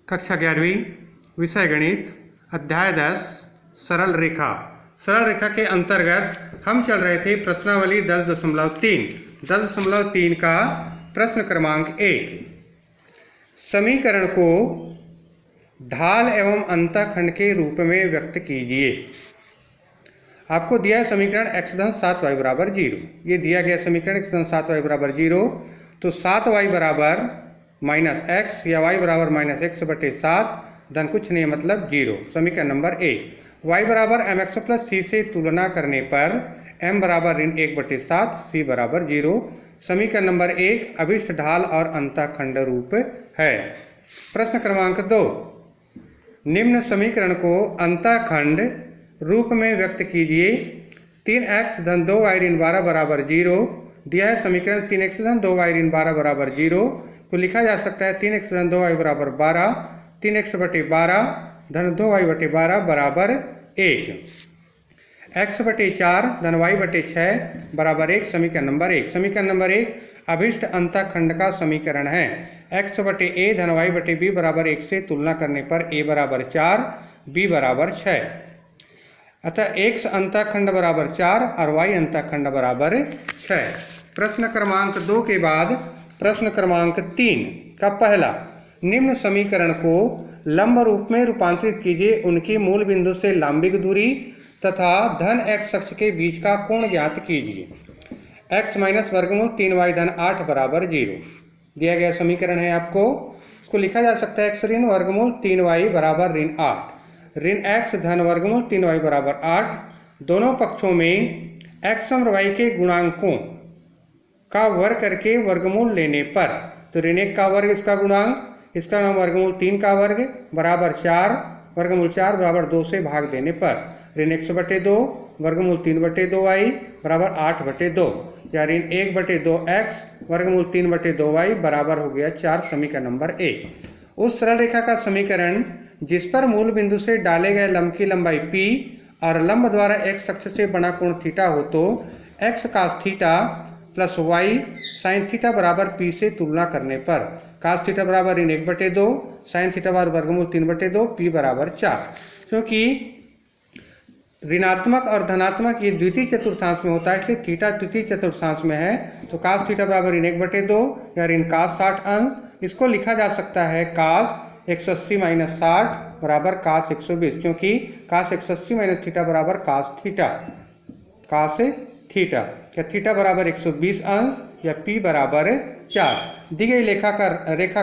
कक्षा 11वीं विषय गणित अध्याय 10 सरल रेखा। सरल रेखा के अंतर्गत हम चल रहे थे प्रश्नावली 10.3 का प्रश्न क्रमांक 1। समीकरण को ढाल एवं अंतःखंड के रूप में व्यक्त कीजिए। आपको दिया है समीकरण x धन 7y बराबर 0। ये दिया गया समीकरण x धन 7y बराबर 0, तो 7y बराबर माइनस एक्स या y बराबर माइनस एक्स बटे 7 धन कुछ नहीं मतलब 0। समीकरण नंबर ए। y बराबर एम एक्स प्लस सी से तुलना करने पर m बराबर ऋण 1 बटे 7, c बराबर 0। समीकरण नंबर 1 अभिष्ट ढाल और अंतःखंड रूप है। प्रश्न क्रमांक 2, निम्न समीकरण को अंतःखंड रूप में व्यक्त कीजिए। 3x धन 2y ऋण 12 बराबर 0 दिया है समीकरण। 3x धन 2y ऋण 12 बराबर 0 को लिखा जा सकता है 3x धन 2y बराबर 12, 3x बटे 12 धन 2y बटे 12 बराबर 1। x बटे 4 धन y बटे 6 बराबर 1। समीकरण नंबर 1। समीकरण नंबर 1 अभिष्ट अंतःखंड का समीकरण है। x बटे a धन y बटे b बराबर 1 से तुलना करने पर a बराबर 4, b बराबर 6। अतः x अंतःखंड बराबर 4 और y अंतःखंड बराबर 6। प्रश्न क्रमांक 2 के बाद प्रश्न क्रमांक 3 का पहला, निम्न समीकरण को लंब रूप में रूपांतरित कीजिए। उनकी मूल बिंदु से लंबिक दूरी तथा धन x अक्ष के बीच का कोण ज्ञात कीजिए। x माइनस वर्गमूल 3y धन 8 बराबर 0 दिया गया समीकरण है। आपको इसको लिखा जा सकता है x ऋण वर्गमूल 3y बराबर ऋण 8, ऋण x धन वर्गमूल 3y बराबर 8। दोनों पक्षों में x और y के गुणांकों का वर्ग करके वर्गमूल लेने पर, तो ऋण 1 का वर्ग इसका गुणांक, इसका नाम वर्गमूल 3 का वर्ग बराबर 4, वर्गमूल 4 बराबर 2 से भाग देने पर ऋण x बटे 2 वर्गमूल 3 बटे 2y बराबर 8 बटे 2, या ऋण 1 बटे 2x वर्गमूल 3 बटे 2y बराबर हो गया 4। समीकरण नंबर 1। उस सरल रेखा का समीकरण जिस पर मूल बिंदु से डाले गए लंब की लंबाई p और लंब द्वारा x अक्ष से बना कोण थीटा हो, तो x cos theta plus y sine theta बराबर p से तुलना करने पर cos थीटा बराबर ऋण 1 बटे 2, साइन थीटा बराबर वर्गमूल 3 बटे 2, p बराबर 4। क्योंकि ऋणात्मक और धनात्मक ये द्वितीय चतुर्थांश में होता है, इसलिए थीटा तृतीय चतुर्थांश में है, तो cos थीटा बराबर ऋण 1 बटे 2 या ऋण cos 60 अंश। इसको लिखा जा सकता है cos 180 माइनस 60 बराबर cos 120, क्योंकि cos 180 माइनस थीटा बराबर cos थीटा, cos थीटा या थीटा बराबर 120 अंश या p बराबर 4। दी गई रेखा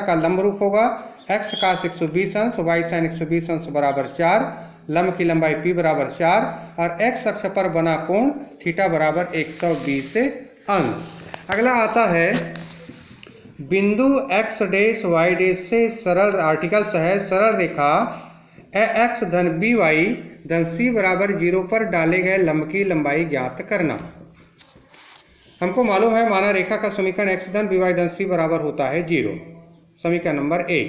का लंब रूप होगा x cos 120 अंश y sin 120 अंश बराबर 4, लंब की लंबाई p बराबर 4 और x अक्ष पर बना कोण थीटा बराबर 120 अंश। अगला आता है बिंदु x डैश y डैश से सरल आर्टिकल्स है। सरल रेखा x धन by धन c बराबर 0 पर डाले गए लंब की लंबाई ज्ञात करना। हमको मालूम है माना रेखा का समीकरण x धन by धन c बराबर होता है 0। समीकरण नंबर 1।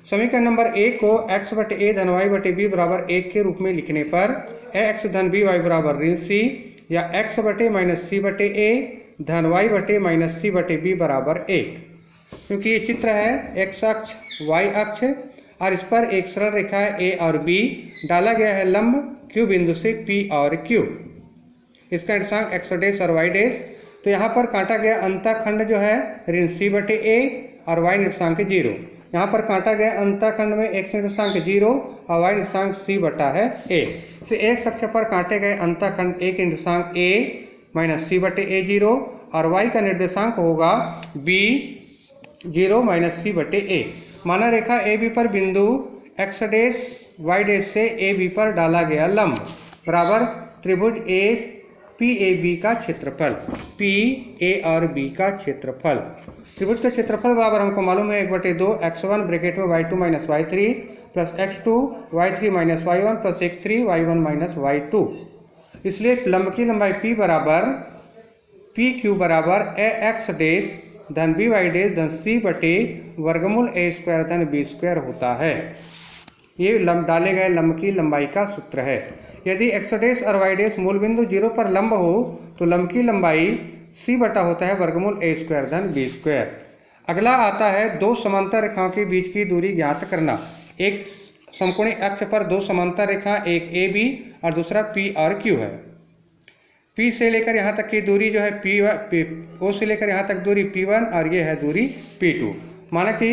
समीकरण नंबर 1 को x बटे a धन y बटे b बराबर 1 के रूप में लिखने पर x धन by बराबर ऋण c या x बटे माइनस c बटे a धन y बटे माइनस c बटे b बराबर 1। क्योंकि ये चित्र है x अक्ष y अक्ष और इस पर एक सरल रेखा है a और b, डाला गया है लंब q बिंदु से p और q। इसका निर्देशांक x डैश और y डैश, तो यहाँ पर काटा गया अंतःखंड जो है ऋण c बटे a और y निर्देशांक 0। यहाँ पर काटा गया अंतःखंड में x निर्देशांक 0 और y निर्देशांक c बटा है a। तो x अक्ष पर काटे गए अंतःखंड a के निर्देशांक a माइनस c बटे a 0 और y का निर्देशांक होगा b 0 माइनस c बटे a। माना रेखा ए बी पर बिंदु x डैश y डैश से ए बी पर डाला गया लंब बराबर त्रिभुज ए पी ए बी का क्षेत्रफल, पी ए और बी का क्षेत्रफल। त्रिभुज का क्षेत्रफल बराबर हमको मालूम है 1 बटे 2 x1 ब्रैकेट में y2 minus y3 plus x2 y3 minus y1 plus x3 y1 minus y2। इसलिए लंब की लंबाई p बराबर पी क्यू बराबर ए एक्स डैश धन बी वाई डैश धन c बटे वर्गमूल a स्क्वायर धन b स्क्वायर होता है। ये डाले गए लंब की लंबाई का सूत्र है। यदि x डैश और y डैश मूल बिंदु 0 पर लंब हो तो लंब की लंबाई c बटा होता है वर्गमूल a स्क्वायर धन b स्क्वायर। अगला आता है दो समांतर रेखाओं के बीच की दूरी ज्ञात करना। एक समकोणीय अक्ष पर दो समांतर रेखा, एक ए बी और दूसरा पी और क्यू है। पी से लेकर यहाँ तक की दूरी जो है ओ से लेकर यहाँ तक दूरी P1 और ये है दूरी P2। माना कि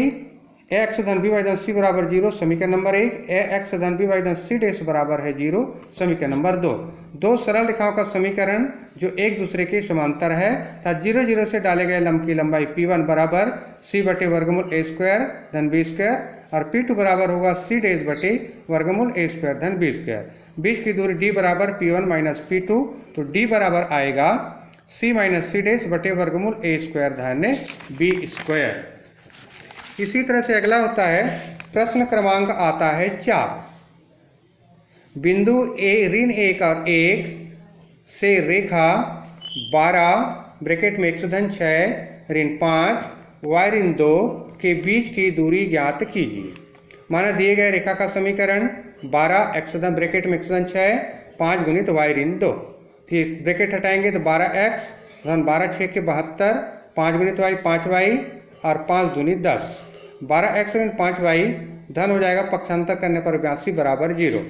एक्स धन बी वाई धन सी बराबर 0 समीकरण नंबर 1, एक्स धन बी वाई धन सी डैश बराबर है 0 समीकरण नंबर 2। दो सरल रेखाओं का समीकरण जो एक दूसरे के समांतर है तथा 0 0 से डाले गए लंब की लंबाई P1 बराबर सी बटे वर्गमूल ए स्क्वायर धन बी स्क्वायर और P2 बराबर होगा सी डैश बटे वर्गमूल ए स्क्वायर धन बी स्क्वायर। बीच की दूरी d बराबर P1 माइनस P2, तो d बराबर आएगा c माइनस सी डैश बटे वर्गमूल ए स्क्वायर धन बी स्क्वायर। इसी तरह से अगला होता है प्रश्न क्रमांक आता है 4। बिंदु ए ऋण 1 और 1 से रेखा 12 ब्रैकेट में x धन 6 ऋण 5 y ऋण 2 के बीच की दूरी ज्ञात कीजिए। माना दिए गए रेखा का समीकरण 12 x धन ब्रैकेट में x धन 6 5 गुणित y ऋण 2, ठीक ब्रैकेट हटाएंगे तो 12x धन 12 6 के 72 5 गुणित y 5y और 5 दूनी 10, 12x ऋण 5y धन हो जाएगा पक्षांतर करने पर 82 बराबर 0।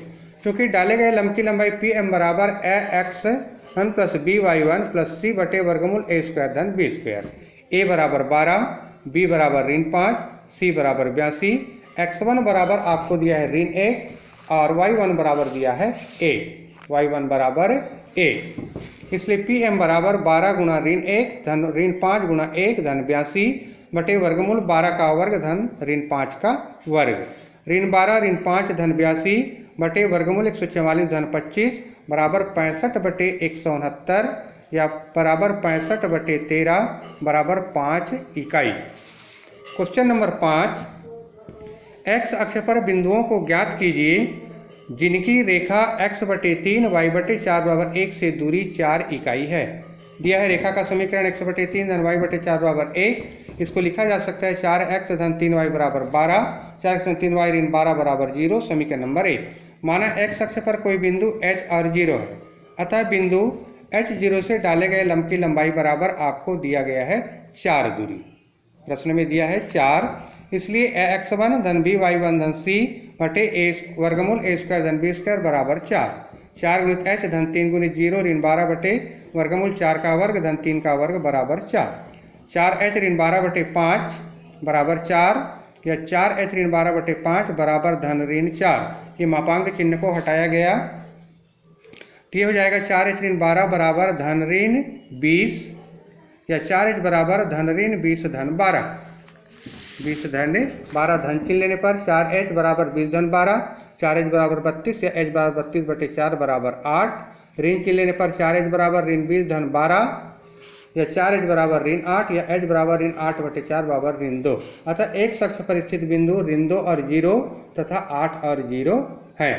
क्योंकि डाले गए लंब की लंबाई Pm बराबर ax धन प्लस by1 प्लस c बटे वर्गमूल a स्क्वायर धन b स्क्वायर। a बराबर 12, b बराबर ऋण 5, c बराबर 82, x1 बराबर आपको दिया है ऋण 1 और y1 बराबर दिया है 1, y1 बराबर 1। इसलिए Pm बराबर 12 गुणा ऋण 1 धन ऋण 5 गुणा 1 धन 82 बटे वर्गमूल 12 का वर्ग धन ऋण 5 का वर्ग, ऋण 12 ऋण 5 धन 82 बटे वर्गमूल 144 धन 25 बराबर 65 बटे 169 या बराबर 65 बटे 13 बराबर 5 इकाई। क्वेश्चन नंबर 5, x अक्ष पर बिंदुओं को ज्ञात कीजिए जिनकी रेखा x बटे 3 y बटे 4 बराबर 1 से दूरी 4 इकाई है। दिया है रेखा का समीकरण x बटे 3 धन y बटे 4 बराबर 1। इसको लिखा जा सकता है 4x धन 3y बराबर 12, 4x धन 3y ऋण 12 बराबर 0 समीकरण नंबर 1। माना x अक्ष पर कोई बिंदु h और 0 है, अतः बिंदु h0 से डाले गए लंब की लंबाई बराबर आपको दिया गया है 4 दूरी। प्रश्न में दिया है 4, इसलिए x1 धन b y1 धन c बटे a वर्गमूल a स्क्वायर धन b स्क्वायर बराबर 4 गुणित h धन 3 गुणित 0 ऋण 12 बटे वर्गमूल 4 का वर्ग धन 3 का वर्ग बराबर 4h ऋण 12 बटे 5 बराबर 4 या 4h ऋण 12 बटे 5 बराबर धन ऋण 4। ये मापांक चिन्ह को हटाया गया तो ये हो जाएगा 4h ऋण 12 बराबर धन ऋण 20 या 4h बराबर धन ऋण 20 धन 12, 20 धन 12 धन चिन्ह लेने पर 4h बराबर 20 धन 12, 4h बराबर 32 या h बराबर 32 बटे 4 बराबर 8, ऋण चिन्ह लेने पर 4h बराबर ऋण 20 धन 12 या 4h बराबर ऋण 8 या h बराबर ऋण 8 बटे 4 बराबर ऋण 2। अतः एक अक्ष पर स्थित बिंदु ऋण 2 और 0 तथा 8 और 0 है।